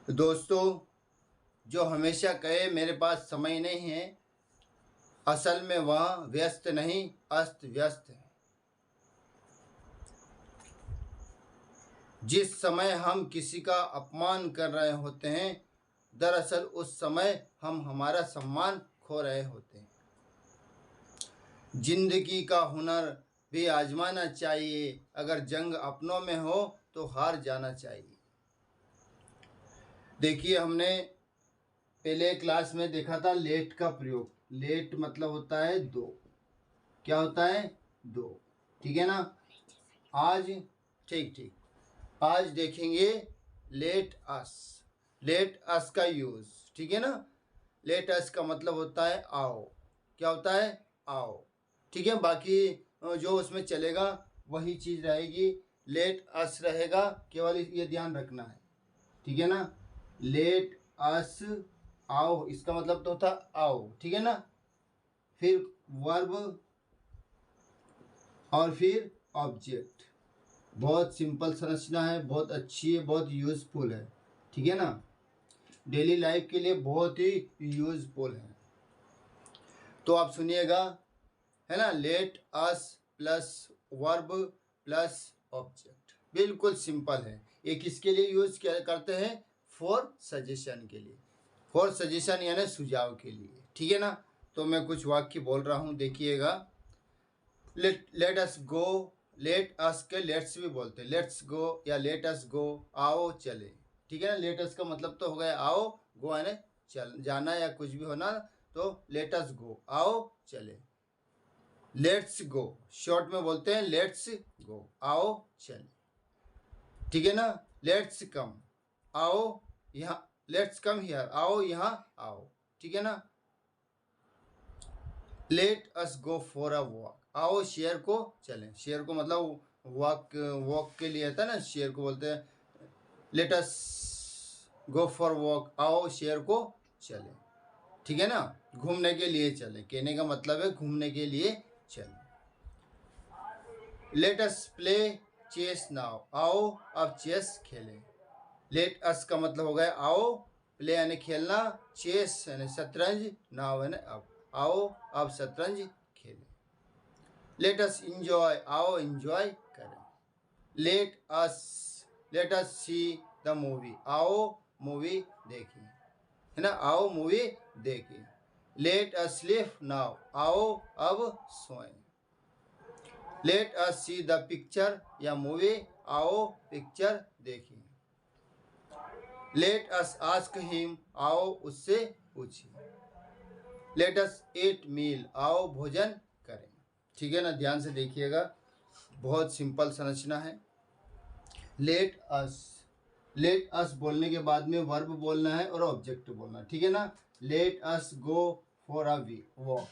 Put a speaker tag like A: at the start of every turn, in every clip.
A: दोस्तों, जो हमेशा कहे मेरे पास समय नहीं है, असल में वह व्यस्त नहीं अस्त व्यस्त है। जिस समय हम किसी का अपमान कर रहे होते हैं, दरअसल उस समय हम हमारा सम्मान खो रहे होते हैं। जिंदगी का हुनर भी आजमाना चाहिए, अगर जंग अपनों में हो तो हार जाना चाहिए। देखिए, हमने पहले क्लास में देखा था लेट का प्रयोग। लेट मतलब होता है दो। क्या होता है? दो। ठीक है ना? आज ठीक आज देखेंगे लेट अस। लेट अस का यूज, ठीक है ना? लेट अस का मतलब होता है आओ। क्या होता है? आओ। ठीक है, बाकी जो उसमें चलेगा वही चीज रहेगी। लेट अस रहेगा, केवल ये ध्यान रखना है। ठीक है ना? लेट अस आओ, इसका मतलब तो होता आओ। ठीक है ना? फिर वर्ब और फिर ऑब्जेक्ट। बहुत सिंपल संरचना है, बहुत अच्छी है, बहुत यूजफुल है। ठीक है ना? डेली लाइफ के लिए बहुत ही यूजफुल है। तो आप सुनिएगा, है ना? Let us plus verb plus object, बिल्कुल सिंपल है। ये किसके लिए यूज करते हैं? फॉर सजेशन के लिए। फॉर सजेशन यानी सुझाव के लिए। ठीक है ना? तो मैं कुछ वाक्य बोल रहा हूँ, देखिएगा। लेट अस गो। लेट अस के लेट्स भी बोलते हैं। लेट्स गो या लेट अस गो, आओ चले। ठीक है ना? लेट अस का मतलब तो हो गया आओ, गो यानी चल जाना या कुछ भी होना, तो लेट अस गो, आओ चले। लेट्स गो शॉर्ट में बोलते हैं लेट्स गो, आओ चले। ठीक है ना? लेट्स कम, आओ यहाँ। लेट्स कम हियर, आओ यहाँ आओ। ठीक है ना? Let us go for a walk, आओ शेयर को चलें। शेयर को मतलब वॉक, वॉक के लिए आता है ना, शेयर को बोलते हैं let us go for walk, आओ शेयर को चलें। ठीक है ना? घूमने के लिए चलें, कहने का मतलब है घूमने के लिए चलें। Let us play chess now, आओ अब चेस खेलें। लेट अस का मतलब हो गया आओ, प्ले यानी खेलना, चेस यानी शतरंज, नाउ यानी अब, आओ अब शतरंज खेलें। लेट अस इंजॉय, आओ इंजॉय करें। Late us see the movie, आओ मूवी देखें। है ना? आओ मूवी देखें। लेट अस स्लीप नाउ, आओ अब सोएं। Let us see the picture या मूवी, आओ पिक्चर देखें। लेट अस आस्क हिम, आओ उससे पूछिए। लेट अस ईट मील, आओ भोजन करें। ठीक है ना? ध्यान से देखिएगा, बहुत सिंपल संरचना है। लेट अस, लेट अस बोलने के बाद में वर्ब बोलना है और ऑब्जेक्ट बोलना है। ठीक है ना? Let us go for a walk,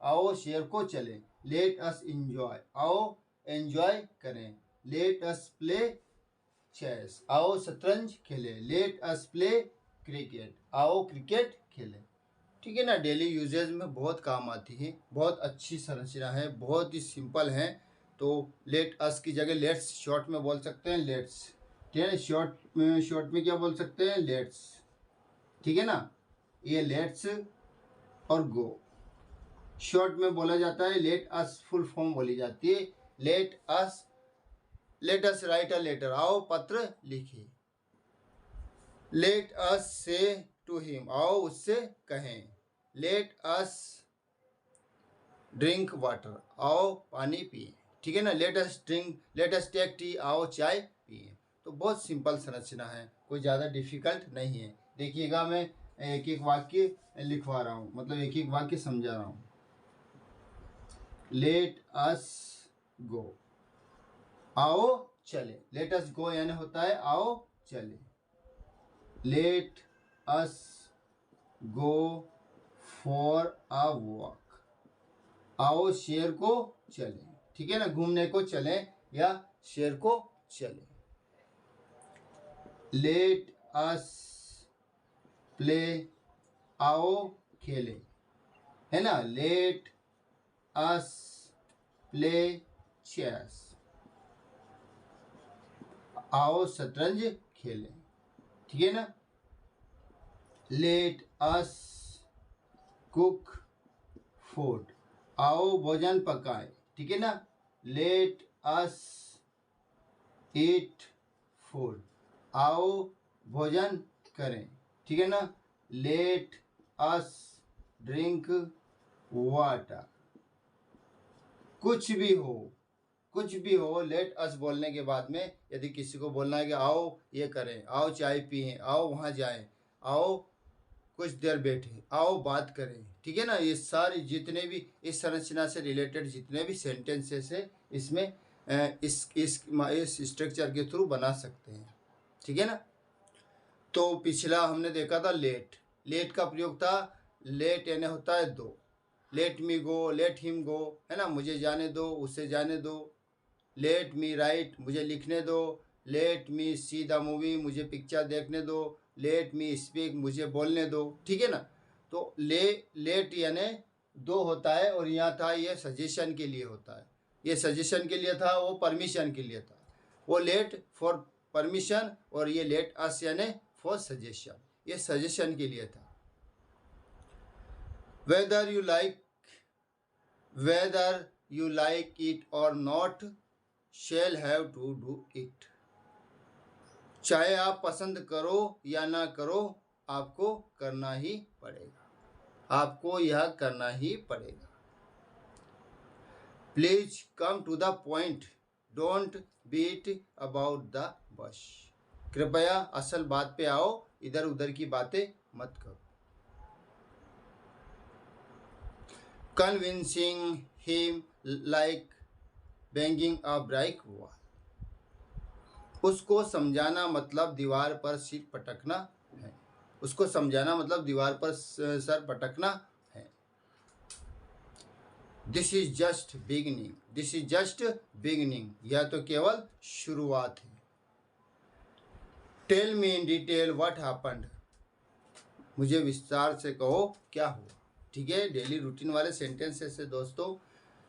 A: आओ शेर को चलें। लेट अस इंजॉय, आओ एंजॉय करें। लेट अस प्ले चेस, आओ शतरंज खेलें। लेट अस प्ले क्रिकेट, आओ क्रिकेट खेलें। ठीक है ना? डेली यूजेज में बहुत काम आती है, बहुत अच्छी संरचना है, बहुत ही सिंपल है। तो लेट अस की जगह लेट्स शॉर्ट में बोल सकते हैं लेट्स। ठीक है? शॉर्ट में क्या बोल सकते हैं? लेट्स। ठीक है ना? ये लेट्स और गो शॉर्ट में बोला जाता है। लेट अस फुल फॉर्म बोली जाती है। Let us right a letter, आओ पत्र लिखिए। लेट अस से टू हिम, आओ उससे कहें। लेट अस ड्रिंक वाटर, आओ पानी पिए। ठीक है ना? लेट अस टेक टी, आओ चाय पिए। तो बहुत सिंपल संरचना है, कोई ज़्यादा डिफिकल्ट नहीं है। देखिएगा, मैं एक एक वाक्य लिखवा रहा हूँ, मतलब एक एक वाक्य समझा रहा हूँ। लेट अस गो, आओ चले। लेट अस गो यानी होता है आओ चले। Let us go for a walk, आओ शेर को चले। ठीक है ना? घूमने को चले या शेर को चले। लेट अस प्ले, आओ खेले। है ना? लेट अस प्ले चेस, आओ शतरंज खेलें। ठीक है ना? लेट अस कुक फूड, आओ भोजन पकाएं, ठीक है ना। लेट अस ईट फूड, आओ भोजन करें, ठीक है ना। लेट अस ड्रिंक वाटर, कुछ भी हो लेट अस बोलने के बाद में यदि किसी को बोलना है कि आओ ये करें, आओ चाय पिएं, आओ वहाँ जाएं, आओ कुछ देर बैठे, आओ बात करें, ठीक है ना। ये सारी जितने भी इस संरचना से रिलेटेड जितने भी सेंटेंसेस है इसमें इस स्ट्रक्चर के थ्रू बना सकते हैं, ठीक है ना। तो पिछला हमने देखा था लेट का प्रयोग था, लेट यानी होता है दो, लेट मी गो, लेट हिम गो, है ना, मुझे जाने दो, उसे जाने दो। लेट मी राइट, मुझे लिखने दो। Let me see the movie, मुझे पिक्चर देखने दो। लेट मी स्पीक, मुझे बोलने दो, ठीक है ना। तो लेट यानी दो होता है, और यहाँ था ये सजेशन के लिए होता है, ये सजेशन के लिए था, वो परमिशन के लिए था। वो लेट फॉर परमिशन और ये लेट अस यानी फॉर सजेशन, ये सजेशन के लिए था। वेदर यू लाइक इट और not shall have to do it, चाहे आप पसंद करो या ना करो आपको करना ही पड़ेगा, आपको यह करना ही पड़ेगा। Please come to the point, don't beat about the bush, कृपया असल बात पे आओ, इधर उधर की बातें मत करो। कन्विंसिंग हिम लाइक बैंगिंग अ ब्राइक वॉल, उसको समझाना मतलब दीवार पर सिर पटकना है, उसको समझाना मतलब दीवार पर सर पटकना है। This is just beginning, this is just beginning, यह तो केवल शुरुआत है। Tell me in detail what happened, मुझे विस्तार से कहो क्या हुआ, ठीक है। डेली रूटीन वाले सेंटेंसेस है दोस्तों,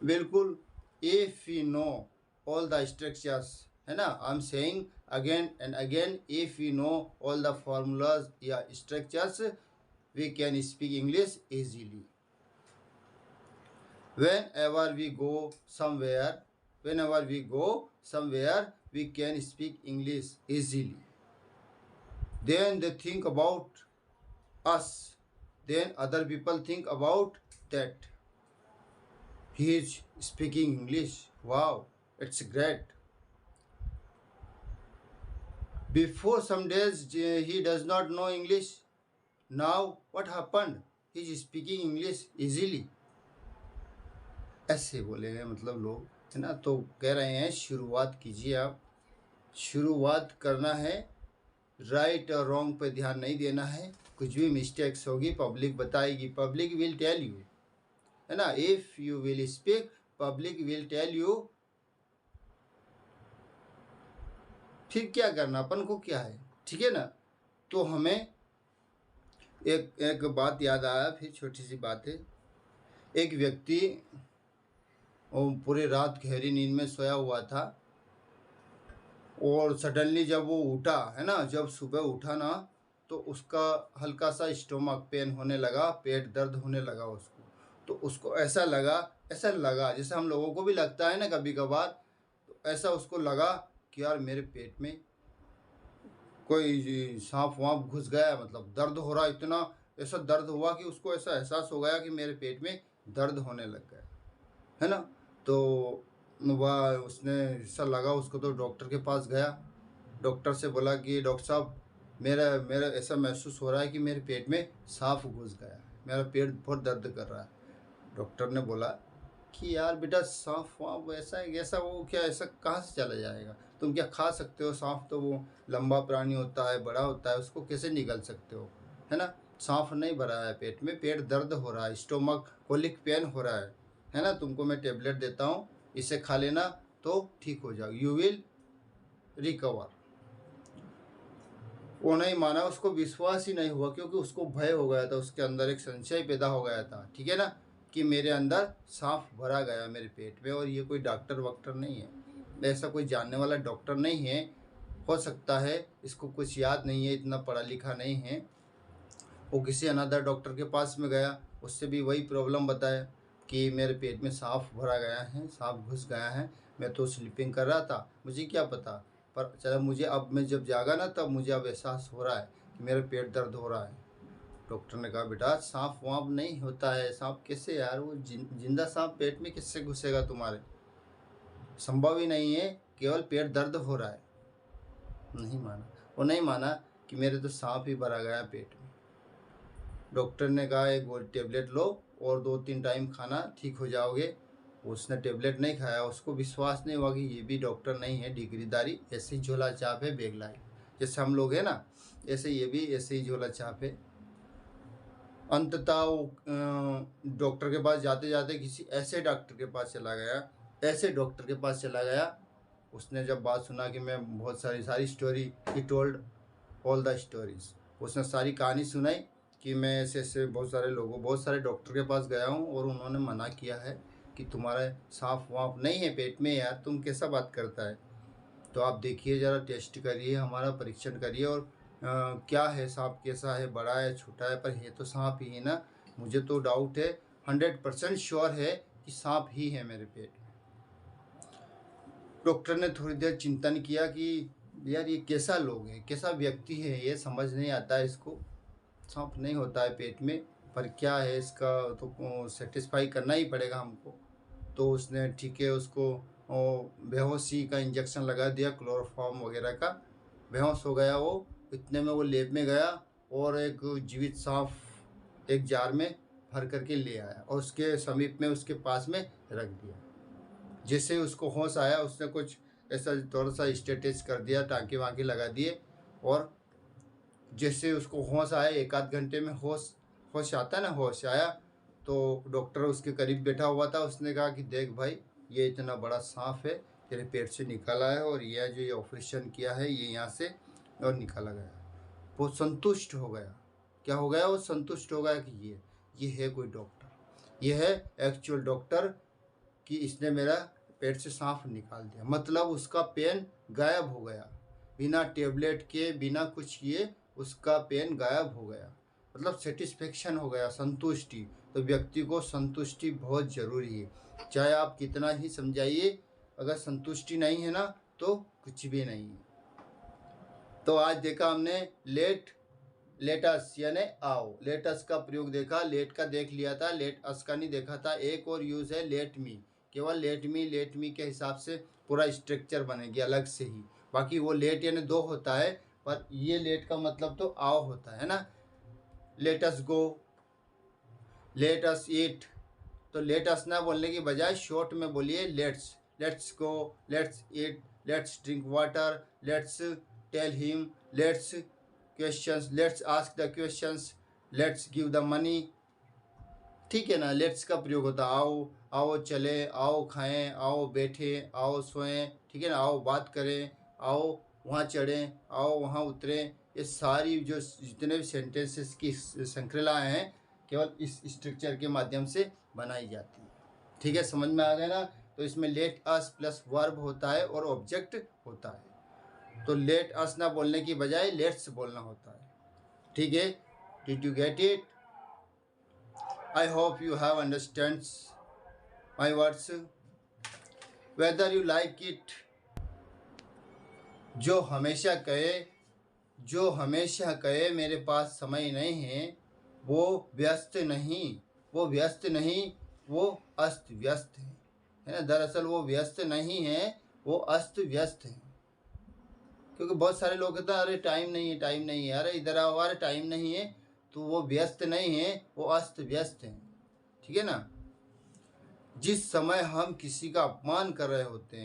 A: बिल्कुल। If you know all the structures, है ना, I am saying again and again, if you know all the formulas या structures we can speak English easily. whenever we go somewhere we can speak English easily, then they think about us, then other people think about that he is speaking English, wow, it's great. Before some days he does not know English, now what happened, he is speaking English easily, ऐसे बोलेंगे मतलब लोग, है ना। तो कह रहे हैं शुरुआत कीजिए, आप शुरुआत करना है, राइट और रॉन्ग पे ध्यान नहीं देना है, कुछ भी मिस्टेक्स होगी पब्लिक बताएगी, पब्लिक विल टेल यू, है ना। If you will speak public will tell you, फिर क्या करना, अपन को क्या है, ठीक है ना। तो हमें एक बात याद आया, फिर छोटी सी बात है। एक व्यक्ति पूरी रात गहरी नींद में सोया हुआ था, और सडनली जब वो उठा, है ना, जब सुबह उठा ना, तो उसका हल्का सा स्टोमक पेन होने लगा, पेट दर्द होने लगा उसको। तो उसको ऐसा लगा जैसे हम लोगों को भी लगता है ना कभी कभार, तो ऐसा उसको लगा कि यार मेरे पेट में कोई सांप वाँप घुस गया, मतलब दर्द हो रहा, इतना ऐसा दर्द हुआ कि उसको ऐसा एहसास हो गया कि मेरे पेट में दर्द होने लग गया, है ना। तो वह उसने ऐसा लगा उसको, तो डॉक्टर के पास गया, डॉक्टर से बोला कि डॉक्टर साहब मेरा ऐसा महसूस हो रहा है कि मेरे पेट में सांप घुस गया है, मेरा पेट बहुत दर्द कर रहा है। डॉक्टर ने बोला कि यार बेटा सांप वाँप ऐसा वो क्या, ऐसा कहाँ से चला जाएगा, तुम क्या खा सकते हो सांप, तो वो लंबा प्राणी होता है, बड़ा होता है, उसको कैसे निगल सकते हो, है ना। सांप नहीं भरा है पेट में, पेट दर्द हो रहा है, स्टोमक कोलिक पेन हो रहा है ना। तुमको मैं टेबलेट देता हूँ, इसे खा लेना तो ठीक हो जाओ, यू विल रिकवर। वो नहीं माना, उसको विश्वास ही नहीं हुआ, क्योंकि उसको भय हो गया था, उसके अंदर एक संशय पैदा हो गया था, ठीक है ना, कि मेरे अंदर सांप भरा गया मेरे पेट में। और ये कोई डॉक्टर वॉक्टर नहीं है, ऐसा कोई जानने वाला डॉक्टर नहीं है, हो सकता है इसको कुछ याद नहीं है, इतना पढ़ा लिखा नहीं है, वो किसी अनदर डॉक्टर के पास में गया, उससे भी वही प्रॉब्लम बताया कि मेरे पेट में सांप भरा गया है, सांप घुस गया है। मैं तो स्लीपिंग कर रहा था, मुझे क्या पता, पर चला मुझे अब मैं जब जागा ना तब मुझे अब एहसास हो रहा है कि मेरा पेट दर्द हो रहा है। डॉक्टर ने कहा बेटा सांप वाँप नहीं होता है, सांप कैसे यार, वो जिंदा सांप पेट में किससे घुसेगा तुम्हारे, संभव ही नहीं है, केवल पेट दर्द हो रहा है। नहीं माना, वो नहीं माना कि मेरे तो सांप ही भरा गया पेट में। डॉक्टर ने कहा एक गोली टेबलेट लो और 2-3 टाइम खाना, ठीक हो जाओगे। उसने टेबलेट नहीं खाया, उसको विश्वास नहीं हुआ कि ये भी डॉक्टर नहीं है, डिग्रीदारी, ऐसे ही झोला छाप है, बेगलाई, जैसे हम लोग हैं ना, ऐसे ये भी ऐसे ही झोला छाप है। अंततः वो डॉक्टर के पास जाते जाते किसी ऐसे डॉक्टर के पास चला गया, ऐसे डॉक्टर के पास चला गया। उसने जब बात सुना कि मैं बहुत सारी story, he told all the stories, उसने सारी कहानी सुनाई कि मैं ऐसे ऐसे बहुत सारे डॉक्टर के पास गया हूँ और उन्होंने मना किया है कि तुम्हारा सांप वाँप नहीं है पेट में, यार तुम कैसा बात करता है, तो आप देखिए ज़रा, टेस्ट करिए, हमारा परीक्षण करिए और क्या है, सांप कैसा है, बड़ा है छोटा है, पर है तो सांप ही है ना, मुझे तो डाउट है, 100% श्योर है कि सांप ही है मेरे पेट में। डॉक्टर ने थोड़ी देर चिंतन किया कि यार ये कैसा लोग है, कैसा व्यक्ति है, ये समझ नहीं आता है इसको, सांप नहीं होता है पेट में, पर क्या है इसका तो सेटिस्फाई करना ही पड़ेगा हमको। तो उसने ठीक है उसको बेहोशी का इंजेक्शन लगा दिया, क्लोरोफॉर्म वगैरह का, बेहोश हो गया वो। इतने में वो लैब में गया और एक जीवित सांप एक जार में भर करके ले आया और उसके समीप में उसके पास में रख दिया। जैसे उसको होश आया, उसने कुछ ऐसा थोड़ा सा स्टेटिस कर दिया, टाँके वाँके लगा दिए, और जैसे उसको होश आया 1-8 घंटे में होश आता है ना, होश आया तो डॉक्टर उसके करीब बैठा हुआ था, उसने कहा कि देख भाई ये इतना बड़ा सांप है, तेरे पेट से निकाला है और यह जो ये ऑपरेशन किया है ये यहाँ से और निकाला गया। वो संतुष्ट हो गया, क्या हो गया, वो संतुष्ट हो गया कि ये है कोई डॉक्टर, ये है एक्चुअल डॉक्टर, कि इसने मेरा पेट से सांप निकाल दिया, मतलब उसका पेन गायब हो गया, बिना टेबलेट के बिना कुछ किए उसका पेन गायब हो गया, मतलब सेटिस्फेक्शन हो गया, संतुष्टि। तो व्यक्ति को संतुष्टि बहुत ज़रूरी है, चाहे आप कितना ही समझाइए, अगर संतुष्टि नहीं है ना तो कुछ भी नहीं है। तो आज देखा हमने लेटस यानी आओ, लेटस का प्रयोग देखा, लेट का देख लिया था, लेट अस का नहीं देखा था। एक और यूज़ है लेट मी, केवल लेट मी के हिसाब से पूरा स्ट्रक्चर बनेगी अलग से ही, बाकी वो लेट यानी 2 होता है, पर ये लेट का मतलब तो आओ होता है ना। लेट अस गो, लेट अस ईट, तो लेट अस ना बोलने की बजाय शॉर्ट में बोलिए let's go, let's eat, let's drink water, let's tell him, let's questions, let's ask the questions, let's give the money, ठीक है ना। लेट्स का प्रयोग होता है आओ, आओ चले, आओ खाएं, आओ बैठे, आओ सोएं, ठीक है ना, आओ बात करें, आओ वहाँ चढ़ें, आओ वहाँ उतरें, ये सारी जो जितने भी सेंटेंसेस की श्रृंखलाएँ हैं केवल इस स्ट्रक्चर के माध्यम से बनाई जाती है, ठीक है, समझ में आ गया ना। तो इसमें लेट अस प्लस वर्ब होता है और ऑब्जेक्ट होता है, तो लेट अस ना बोलने की बजाय लेट्स बोलना होता है, ठीक है। Did you get it? I hope you have understand my words. Whether you like it, जो हमेशा कहे मेरे पास समय नहीं है, वो व्यस्त नहीं, वो अस्त व्यस्त है ना। दरअसल वो व्यस्त नहीं है, वो अस्त व्यस्त है, क्योंकि बहुत सारे लोग कहते हैं अरे टाइम नहीं है, अरे इधर आओ, अरे टाइम नहीं है, तो वो व्यस्त नहीं है, वो अस्त व्यस्त है, ठीक है ना। जिस समय हम किसी का अपमान कर रहे होते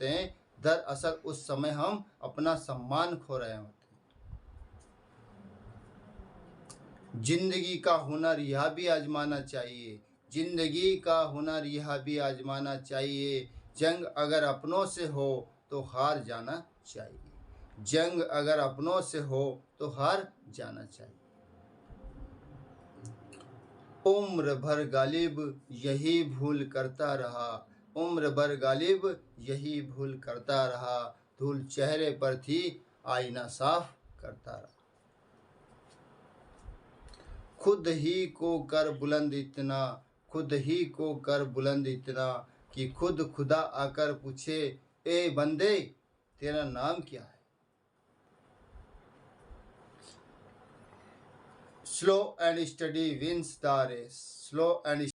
A: हैं, दरअसल उस समय हम अपना सम्मान खो रहे होते हैं। जिंदगी का हुनर यह भी आजमाना चाहिए, जंग अगर अपनों से हो तो हार जाना चाहिए। उम्र भर गालिब यही भूल करता रहा, धूल चेहरे पर थी आईना साफ करता रहा। खुद ही को कर बुलंद इतना, खुद ही को कर बुलंद इतना कि खुद खुदा आकर पूछे, ए बंदे तेरा नाम क्या है। Slow and study wins the race, slow and